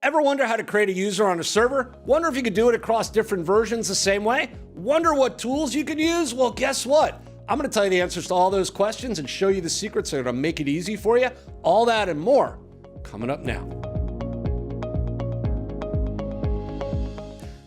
Ever wonder how to create a user on a server? Wonder if you could do it across different versions the same way? Wonder what tools you could use? Well, guess what? I'm going to tell you the answers to all those questions and show you the secrets that are going to make it easy for you. All that and more coming up now.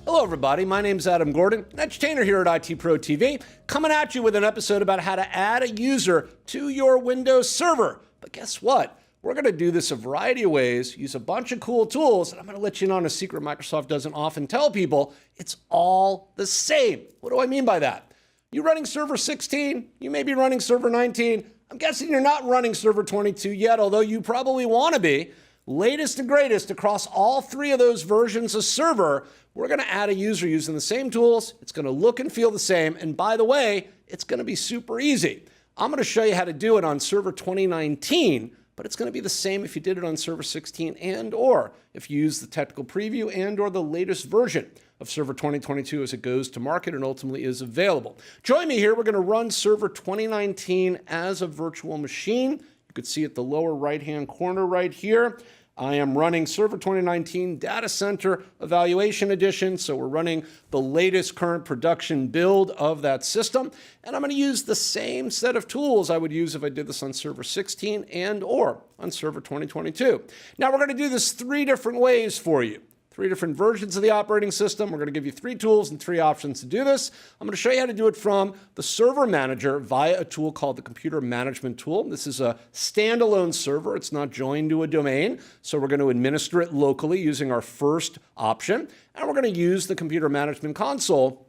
Hello, everybody. My name's Adam Gordon, an entertainer here at IT Pro TV, coming at you with an episode about how to add a user to your Windows server. But guess what? We're going to do this a variety of ways, use a bunch of cool tools, and I'm going to let you in on a secret Microsoft doesn't often tell people. It's all the same. What do I mean by that? You running server 16? You may be running server 19. I'm guessing you're not running server 22 yet, although you probably want to be. Latest and greatest across all three of those versions of server, we're going to add a user using the same tools. It's going to look and feel the same. And by the way, it's going to be super easy. I'm going to show you how to do it on server 2019. But it's going to be the same if you did it on server 16 and or if you use the technical preview and or the latest version of server 2022 as it goes to market and ultimately is available. Join me here. We're going to run server 2019 as a virtual machine. You could see at the lower right-hand corner right here. I am running server 2019 Data Center Evaluation Edition. So we're running the latest current production build of that system. And I'm going to use the same set of tools I would use if I did this on server 16 and or on server 2022. Now we're going to do this three different ways for you. Three different versions of the operating system. We're going to give you three tools and three options to do this. I'm going to show you how to do it from the server manager via a tool called the Computer Management Tool. This is a standalone server. It's not joined to a domain. So we're going to administer it locally using our first option. And we're going to use the Computer Management Console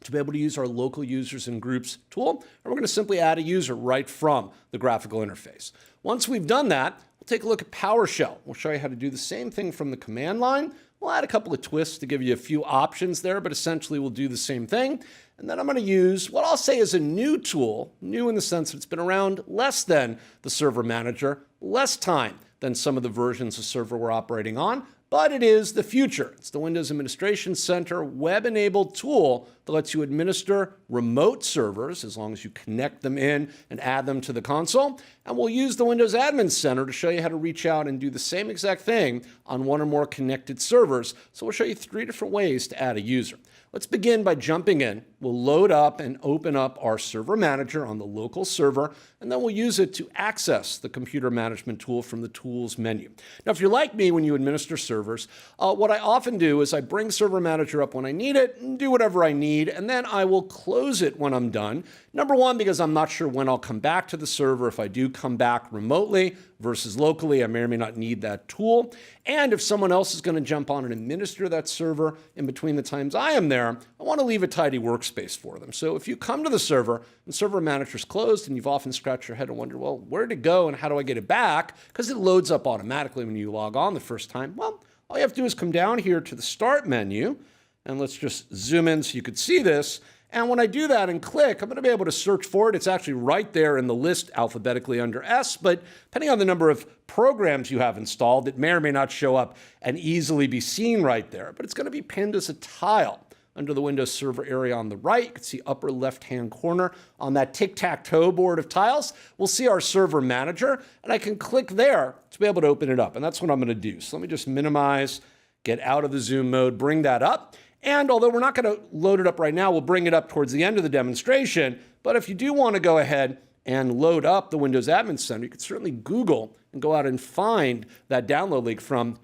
to be able to use our local users and groups tool. And we're going to simply add a user right from the graphical interface. Once we've done that, we'll take a look at PowerShell. We'll show you how to do the same thing from the command line. We'll add a couple of twists to give you a few options there, but essentially we'll do the same thing. And then I'm going to use what I'll say is a new tool, new in the sense that it's been around less than the server manager, less time than some of the versions of server we're operating on, but it is the future. It's the Windows Administration Center web-enabled tool that lets you administer remote servers as long as you connect them in and add them to the console. And we'll use the Windows Admin Center to show you how to reach out and do the same exact thing on one or more connected servers. So we'll show you three different ways to add a user. Let's begin by jumping in. We'll load up and open up our server manager on the local server, and then we'll use it to access the computer management tool from the tools menu. Now, if you're like me when you administer servers, what I often do is I bring server manager up when I need it and do whatever I need, and then I will close it when I'm done. Number one, because I'm not sure when I'll come back to the server. If I do come back remotely versus locally, I may or may not need that tool. And if someone else is going to jump on and administer that server in between the times I am there, I want to leave a tidy workspace for them. So if you come to the server and server manager's closed and you've often scratched your head and wonder, well, where'd it go and how do I get it back? Because it loads up automatically when you log on the first time. Well, all you have to do is come down here to the Start menu, and let's just zoom in so you could see this. And when I do that and click, I'm going to be able to search for it. It's actually right there in the list alphabetically under S, but depending on the number of programs you have installed, it may or may not show up and easily be seen right there. But it's going to be pinned as a tile under the Windows Server area on the right. You can see upper left-hand corner on that tic-tac-toe board of tiles. We'll see our server manager, and I can click there to be able to open it up. And that's what I'm going to do. So let me just minimize, get out of the zoom mode, bring that up. And although we're not going to load it up right now, we'll bring it up towards the end of the demonstration. But if you do want to go ahead and load up the Windows Admin Center, you can certainly Google and go out and find that download link from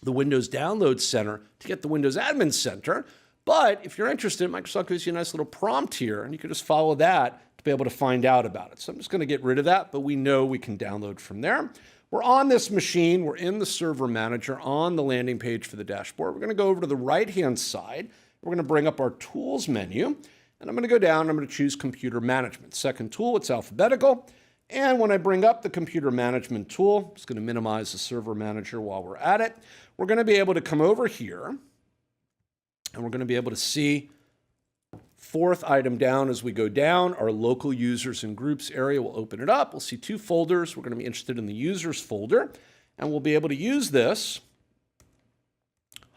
the Windows Download Center to get the Windows Admin Center. But if you're interested, Microsoft gives you a nice little prompt here, and you can just follow that to be able to find out about it. So I'm just going to get rid of that, but we know we can download from there. We're on this machine. We're in the server manager on the landing page for the dashboard. We're going to go over to the right-hand side. We're going to bring up our tools menu, and I'm going to go down and I'm going to choose computer management. Second tool, it's alphabetical. And when I bring up the computer management tool, I'm just going to minimize the server manager while we're at it. We're going to be able to come over here, and we're going to be able to see fourth item down as we go down, our local users and groups area. We'll open it up. We'll see two folders. We're going to be interested in the users folder, and we'll be able to use this,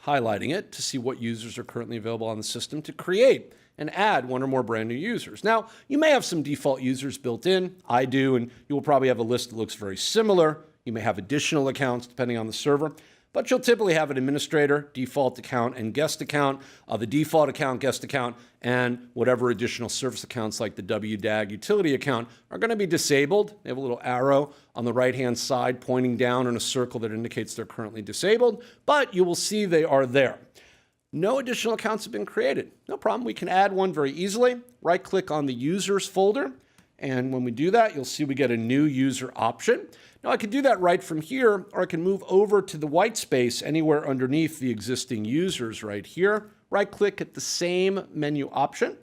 highlighting it to see what users are currently available on the system to create and add one or more brand new users. Now, you may have some default users built in. I do, and you will probably have a list that looks very similar. You may have additional accounts depending on the server. but you'll typically have an administrator, default account, and guest account. The default account, guest account, and whatever additional service accounts like the WDAG utility account are going to be disabled. They have a little arrow on the right-hand side pointing down in a circle that indicates they're currently disabled, but you will see they are there. No additional accounts have been created. No problem. We can add one very easily. Right-click on the users folder. And when we do that, you'll see we get a new user option. Now I can do that right from here, or I can move over to the white space anywhere underneath the existing users right here. Right-click at the same menu option.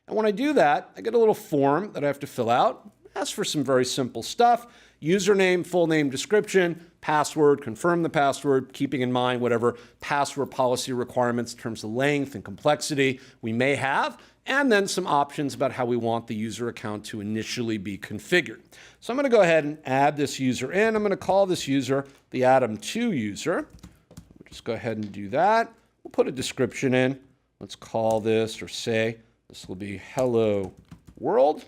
And when I do that, I get a little form that I have to fill out. It asks for some very simple stuff. Username, full name, description, password, confirm the password, keeping in mind whatever password policy requirements in terms of length and complexity we may have, and then some options about how we want the user account to initially be configured. So I'm going to go ahead and add this user in. I'm going to call this user the Adam2 user. We'll just go ahead and do that. We'll put a description in. Let's call this, or say, this will be hello world.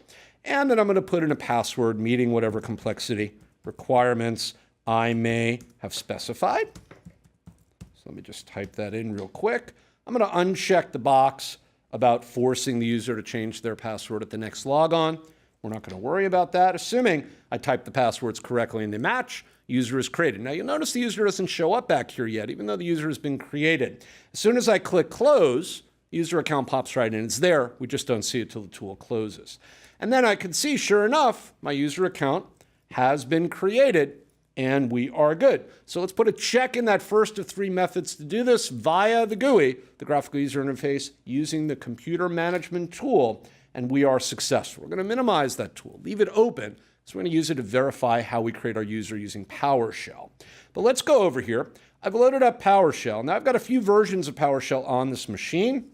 And then I'm going to put in a password meeting whatever complexity requirements I may have specified. So let me just type that in real quick. I'm going to uncheck the box about forcing the user to change their password at the next logon. We're not going to worry about that. Assuming I type the passwords correctly and they match, user is created. Now you'll notice the user doesn't show up back here yet, even though the user has been created. As soon as I click close, user account pops right in. It's there. We just don't see it till the tool closes. And then I can see, sure enough, my user account has been created and we are good. So let's put a check in that first of three methods to do this via the GUI, the graphical user interface, using the computer management tool, and we are successful. We're going to minimize that tool, leave it open, so we're going to use it to verify how we create our user using PowerShell. But let's go over here. I've loaded up PowerShell. Now I've got a few versions of PowerShell on this machine.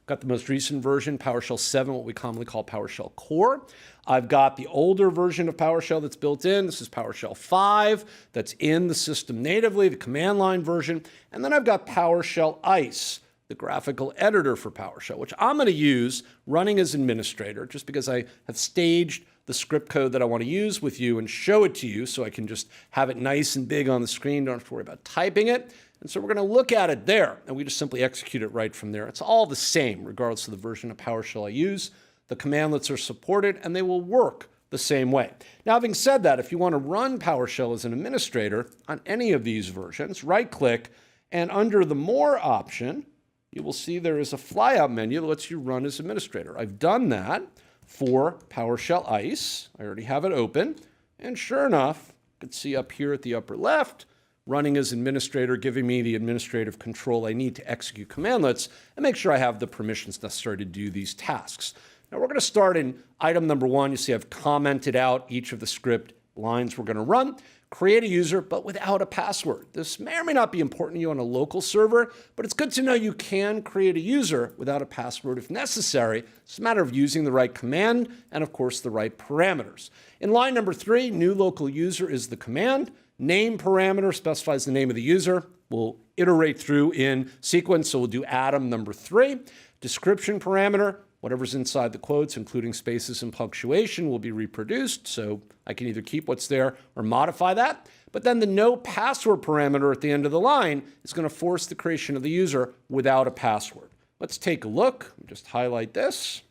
Got the most recent version, PowerShell 7, what we commonly call PowerShell Core. I've got the older version of PowerShell that's built in. This is PowerShell 5 that's in the system natively, the command line version. And then I've got PowerShell ICE, the graphical editor for PowerShell, which I'm going to use running as administrator just because I have staged the script code that I want to use with you and show it to you so I can just have it nice and big on the screen. Don't have to worry about typing it. And so we're going to look at it there, and we just simply execute it right from there. It's all the same, regardless of the version of PowerShell I use. The commandlets are supported, and they will work the same way. Now, having said that, if you want to run PowerShell as an administrator on any of these versions, right-click, and under the More option, you will see there is a flyout menu that lets you run as administrator. I've done that for PowerShell ICE. I already have it open, and sure enough, you can see up here at the upper left, running as administrator, giving me the administrative control I need to execute commandlets and make sure I have the permissions necessary to do these tasks. Now we're going to start in item number 1. You see I've commented out each of the script lines we're going to run. Create a user, but without a password. This may or may not be important to you on a local server, but it's good to know you can create a user without a password if necessary. It's a matter of using the right command and, of course, the right parameters. In line number 3, new local user is the command. Name parameter specifies the name of the user. We'll iterate through in sequence, so we'll do Adam number 3. Description parameter, whatever's inside the quotes, including spaces and punctuation, will be reproduced, so I can either keep what's there or modify that. But then the no password parameter at the end of the line is going to force the creation of the user without a password. Let's take a look. Just highlight this.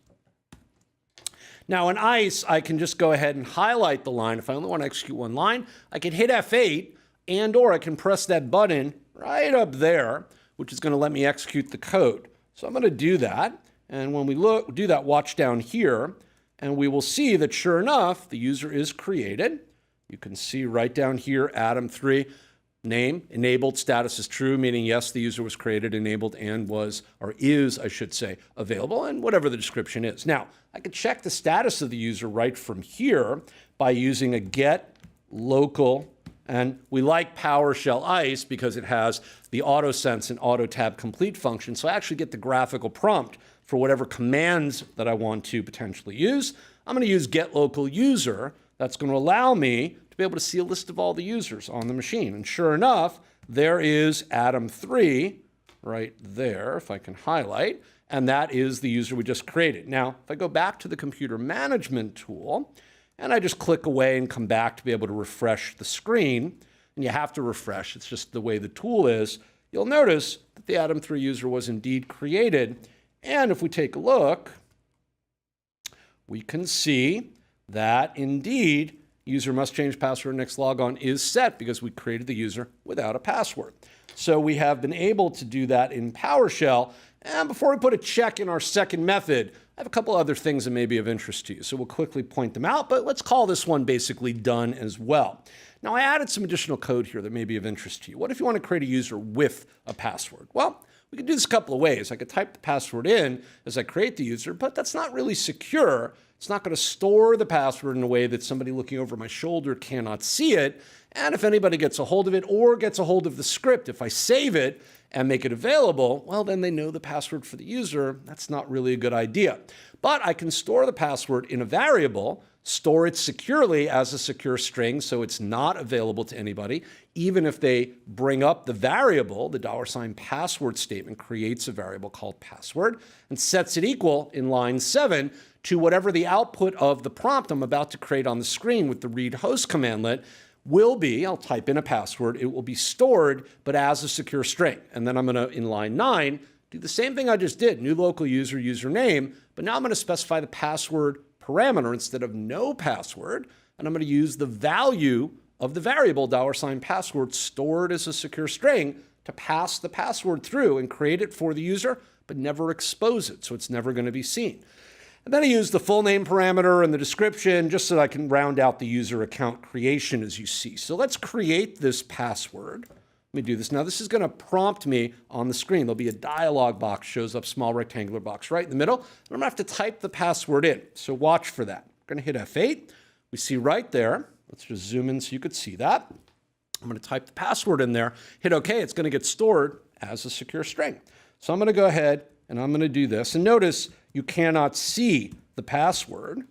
Now in ICE, I can just go ahead and highlight the line. If I only want to execute one line, I can hit F8 and or I can press that button right up there, which is going to let me execute the code. So I'm going to do that. And when we do that, watch down here, and we will see that sure enough, the user is created. You can see right down here, Adam3, name, enabled, status is true, meaning yes, the user was created, enabled, and was, or is, I should say, available, and whatever the description is. Now, I could check the status of the user right from here by using a get local, and we like PowerShell ICE because it has the AutoSense and AutoTab complete function, so I actually get the graphical prompt for whatever commands that I want to potentially use. I'm going to use get local user. That's going to allow me to be able to see a list of all the users on the machine. And sure enough, there is Adam3 right there, if I can highlight, and that is the user we just created. Now, if I go back to the computer management tool, and I just click away and come back to be able to refresh the screen, and you have to refresh. It's just the way the tool is. You'll notice that the Adam3 user was indeed created. And if we take a look, we can see that indeed user must change password next logon is set because we created the user without a password. So we have been able to do that in PowerShell. And before we put a check in our second method, I have a couple other things that may be of interest to you. So we'll quickly point them out, but let's call this one basically done as well. Now I added some additional code here that may be of interest to you. What if you want to create a user with a password? Well, we can do this a couple of ways. I could type the password in as I create the user, but that's not really secure. It's not going to store the password in a way that somebody looking over my shoulder cannot see it. And if anybody gets a hold of it or gets a hold of the script, if I save it and make it available, well, then they know the password for the user. That's not really a good idea. But I can store the password in a variable, store it securely as a secure string so it's not available to anybody. Even if they bring up the variable, the $password statement creates a variable called password and sets it equal in line 7 to whatever the output of the prompt I'm about to create on the screen with the read host commandlet will be. I'll type in a password. It will be stored, but as a secure string. And then I'm going to, in line 9, do the same thing I just did, new local user, username, but now I'm going to specify the password parameter instead of no password, and I'm going to use the value of the variable $password stored as a secure string to pass the password through and create it for the user, but never expose it, so it's never going to be seen. And then I use the full name parameter and the description just so that I can round out the user account creation as you see. So let's create this password. Let me do this. Now this is going to prompt me on the screen. There'll be a dialog box, shows up small rectangular box right in the middle. And I'm going to have to type the password in. So watch for that. I'm going to hit F8. We see right there. Let's just zoom in so you could see that. I'm going to type the password in there, hit OK. It's going to get stored as a secure string. So I'm going to go ahead and I'm going to do this. And notice you cannot see the password.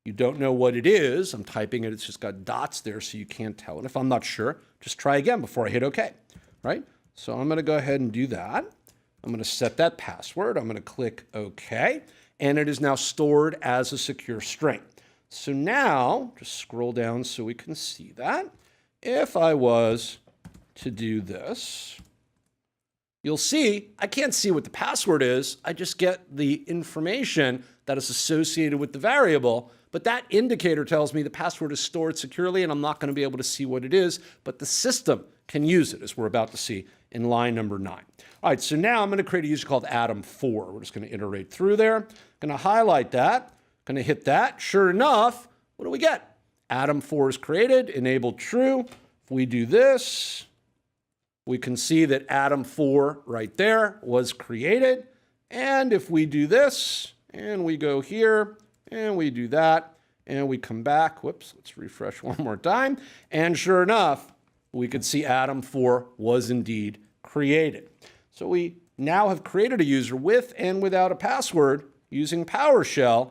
You don't know what it is. I'm typing it. It's just got dots there so you can't tell. And if I'm not sure, just try again before I hit OK, right? So I'm going to go ahead and do that. I'm going to set that password. I'm going to click OK. And it is now stored as a secure string. So now, just scroll down so we can see that. If I was to do this, you'll see I can't see what the password is. I just get the information that is associated with the variable. But that indicator tells me the password is stored securely, and I'm not going to be able to see what it is. But the system can use it, as we're about to see in line number 9. All right, so now I'm going to create a user called Adam4. We're just going to iterate through there. I'm going to highlight that. Going to hit that. Sure enough, what do we get? Adam4 is created, enabled true. If we do this, we can see that Adam4 right there was created. And if we do this, and we go here, and we do that, and we come back, whoops, let's refresh one more time. And sure enough, we could see Adam4 was indeed created. So we now have created a user with and without a password using PowerShell.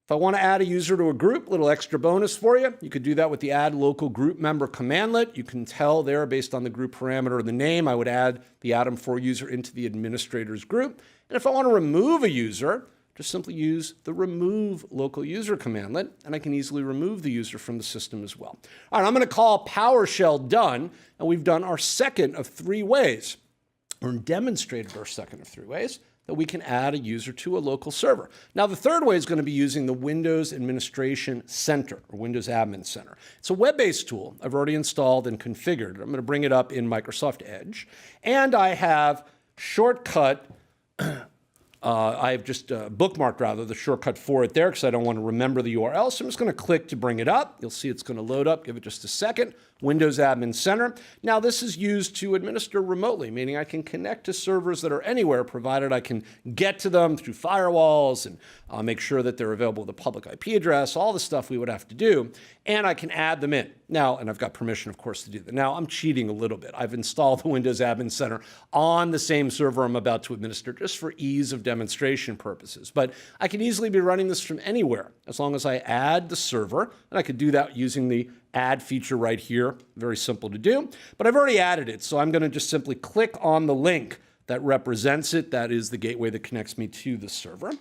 If I want to add a user to a group, little extra bonus for you. You could do that with the add local group member commandlet. You can tell there based on the group parameter or the name, I would add the Adam4 user into the administrator's group. And if I want to remove a user, just simply use the remove local user commandlet, and I can easily remove the user from the system as well. All right, I'm going to call PowerShell done, and we've done our second of 3 ways, or demonstrated our second of 3 ways, that we can add a user to a local server. Now, the third way is going to be using the Windows Administration Center, or Windows Admin Center. It's a web-based tool I've already installed and configured. I'm going to bring it up in Microsoft Edge, and I have shortcut I've just bookmarked, rather, the shortcut for it there because I don't want to remember the URL. So I'm just going to click to bring it up. You'll see it's going to load up. Give it just a second. Windows Admin Center. Now, this is used to administer remotely, meaning I can connect to servers that are anywhere, provided I can get to them through firewalls and make sure that they're available with a public IP address, all the stuff we would have to do. And I can add them in. Now, and I've got permission, of course, to do that. Now, I'm cheating a little bit. I've installed the Windows Admin Center on the same server I'm about to administer just for ease of demonstration purposes. But I can easily be running this from anywhere as long as I add the server. And I could do that using the add feature right here. Very simple to do. But I've already added it. So I'm going to just simply click on the link that represents it. That is the gateway that connects me to the server.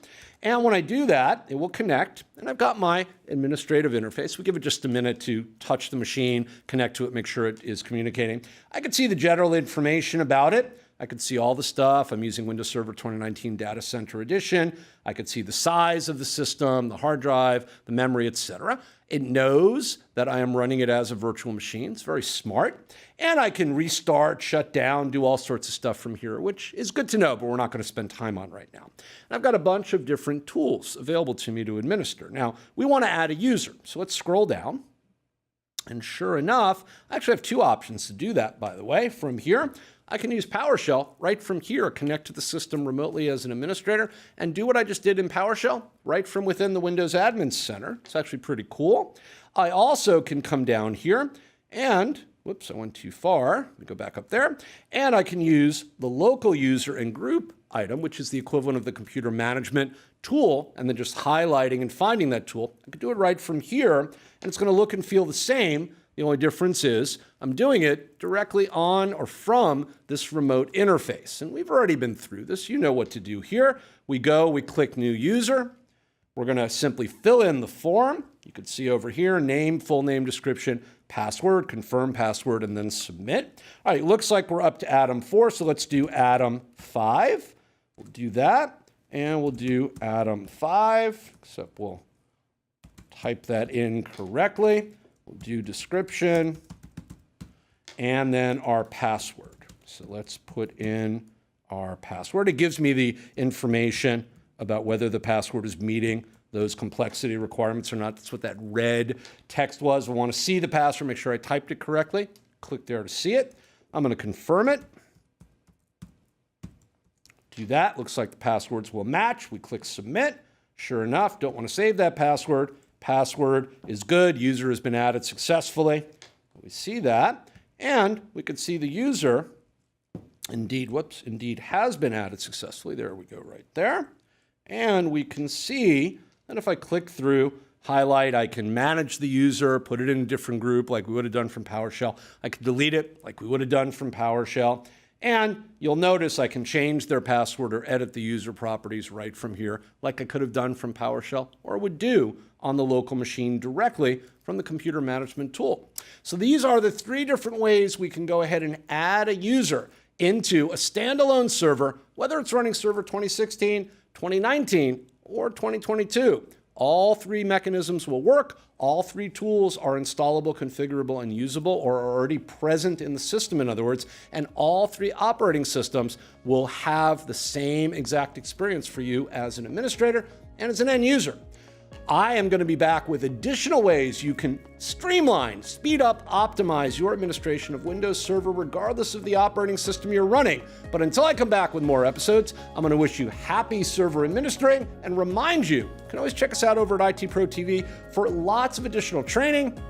And when I do that, it will connect, and I've got my administrative interface. We give it just a minute to touch the machine, connect to it, make sure it is communicating. I can see the general information about it. I could see all the stuff. I'm using Windows Server 2019 Data Center Edition. I could see the size of the system, the hard drive, the memory, etc. It knows that I am running it as a virtual machine. It's very smart. And I can restart, shut down, do all sorts of stuff from here, which is good to know, but we're not going to spend time on right now. And I've got a bunch of different tools available to me to administer. Now, we want to add a user. So let's scroll down. And sure enough, I actually have two options to do that, by the way. From here, I can use PowerShell right from here, connect to the system remotely as an administrator, and do what I just did in PowerShell right from within the Windows Admin Center. It's actually pretty cool. I also can come down here and, whoops, I went too far. Let me go back up there. And I can use the local user and group item, which is the equivalent of the computer management tool, and then just highlighting and finding that tool. I can do it right from here, and it's going to look and feel the same. The only difference is I'm doing it directly on or from this remote interface. And we've already been through this. You know what to do here. We click New User. We're going to simply fill in the form. You can see over here, name, full name, description, password, confirm password, and then submit. All right, looks like we're up to Atom 4, so let's do Atom 5. We'll do that, and we'll do Atom 5, except we'll type that in correctly. We'll do description, and then our password. So let's put in our password. It gives me the information about whether the password is meeting those complexity requirements or not. That's what that red text was. I want to see the password, make sure I typed it correctly. Click there to see it. I'm going to confirm it. Do that. Looks like the passwords will match. We click submit. Sure enough, don't want to save that password. Password is good. User has been added successfully. We see that. And we can see the user indeed has been added successfully. There we go right there. And we can see that if I click through, highlight, I can manage the user, put it in a different group like we would have done from PowerShell. I can delete it like we would have done from PowerShell. And you'll notice I can change their password or edit the user properties right from here like I could have done from PowerShell or would do on the local machine directly from the computer management tool. So these are the three different ways we can go ahead and add a user into a standalone server, whether it's running Server 2016, 2019, or 2022. All three mechanisms will work. All three tools are installable, configurable, and usable, or are already present in the system, in other words. And all three operating systems will have the same exact experience for you as an administrator and as an end user. I am going to be back with additional ways you can streamline, speed up, optimize your administration of Windows Server regardless of the operating system you're running. But until I come back with more episodes, I'm going to wish you happy server administrating and remind you, you can always check us out over at IT Pro TV for lots of additional training,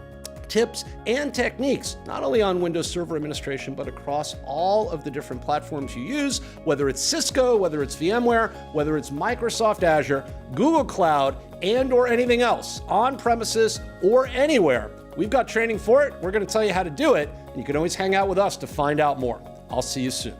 tips, and techniques, not only on Windows Server administration, but across all of the different platforms you use, whether it's Cisco, whether it's VMware, whether it's Microsoft Azure, Google Cloud, and or anything else, on premises or anywhere. We've got training for it. We're going to tell you how to do it. And you can always hang out with us to find out more. I'll see you soon.